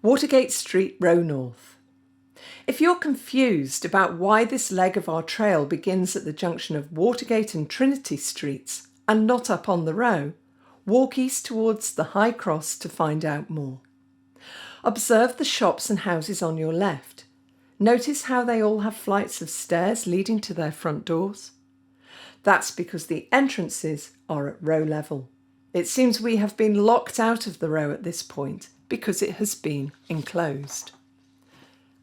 Watergate Street, Row North. If you're confused about why this leg of our trail begins at the junction of Watergate and Trinity Streets and not up on the Row, walk east towards the High Cross to find out more. Observe the shops and houses on your left. Notice how they all have flights of stairs leading to their front doors. That's because the entrances are at Row level. It seems we have been locked out of the Row at this point because it has been enclosed.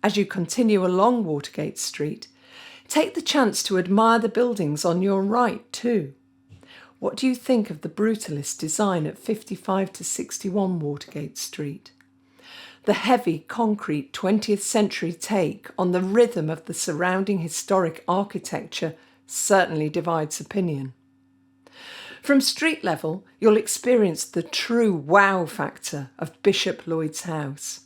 As you continue along Watergate Street, take the chance to admire the buildings on your right too. What do you think of the brutalist design at 55 to 61 Watergate Street? The heavy concrete 20th century take on the rhythm of the surrounding historic architecture certainly divides opinion. From street level, you'll experience the true wow factor of Bishop Lloyd's house.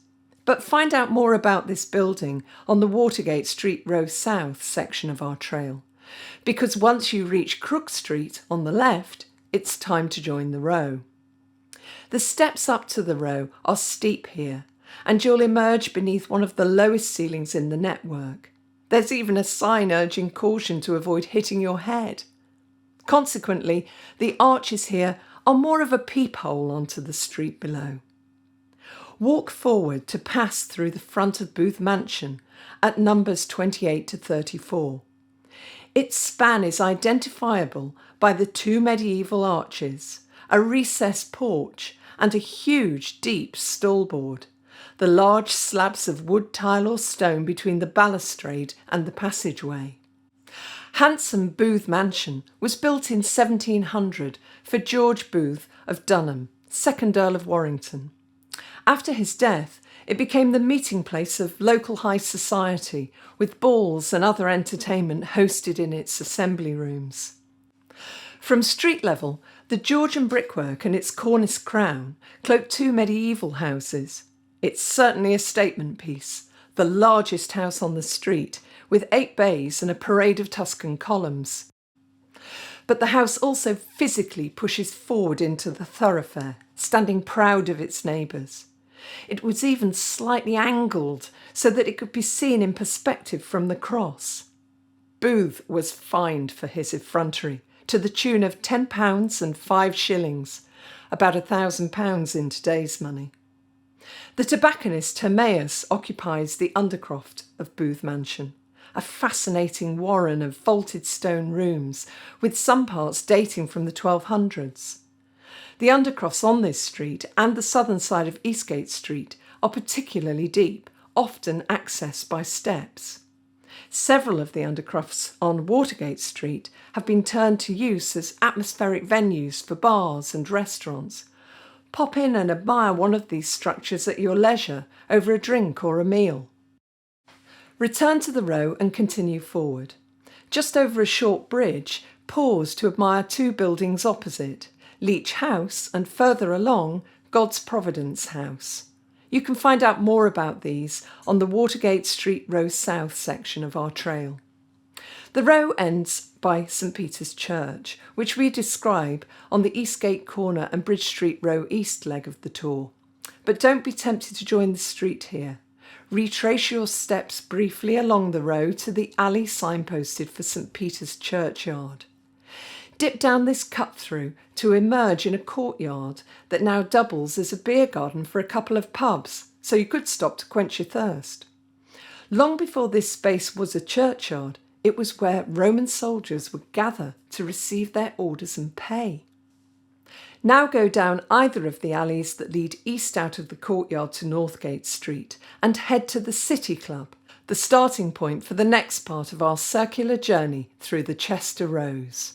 But find out more about this building on the Watergate Street Row South section of our trail, because once you reach Crook Street on the left, it's time to join the Row. The steps up to the Row are steep here, and you'll emerge beneath one of the lowest ceilings in the network. There's even a sign urging caution to avoid hitting your head. Consequently, the arches here are more of a peephole onto the street below. Walk forward to pass through the front of Booth Mansion at numbers 28 to 34. Its span is identifiable by the two medieval arches, a recessed porch and a huge deep stallboard, the large slabs of wood, tile or stone between the balustrade and the passageway. Handsome Booth Mansion was built in 1700 for George Booth of Dunham, 2nd Earl of Warrington. After his death, it became the meeting place of local high society, with balls and other entertainment hosted in its assembly rooms. From street level, the Georgian brickwork and its cornice crown cloak two medieval houses. It's certainly a statement piece, the largest house on the street, with 8 bays and a parade of Tuscan columns. But the house also physically pushes forward into the thoroughfare, standing proud of its neighbours. It was even slightly angled so that it could be seen in perspective from the cross. Booth was fined for his effrontery to the tune of £10 and 5 shillings, about £1,000 in today's money. The tobacconist Hermaeus occupies the undercroft of Booth Mansion, a fascinating warren of vaulted stone rooms, with some parts dating from the 1200s. The undercrofts on this street and the southern side of Eastgate Street are particularly deep, often accessed by steps. Several of the undercrofts on Watergate Street have been turned to use as atmospheric venues for bars and restaurants. Pop in and admire one of these structures at your leisure over a drink or a meal. Return to the Row and continue forward. Just over a short bridge, pause to admire two buildings opposite, Leach House and further along, God's Providence House. You can find out more about these on the Watergate Street Row South section of our trail. The Row ends by St Peter's Church, which we describe on the Eastgate Corner and Bridge Street Row East leg of the tour. But don't be tempted to join the street here. Retrace your steps briefly along the Row to the alley signposted for St Peter's Churchyard. Dip down this cut-through to emerge in a courtyard that now doubles as a beer garden for a couple of pubs, so you could stop to quench your thirst. Long before this space was a churchyard, it was where Roman soldiers would gather to receive their orders and pay. Now go down either of the alleys that lead east out of the courtyard to Northgate Street and head to the City Club, the starting point for the next part of our circular journey through the Chester Rows.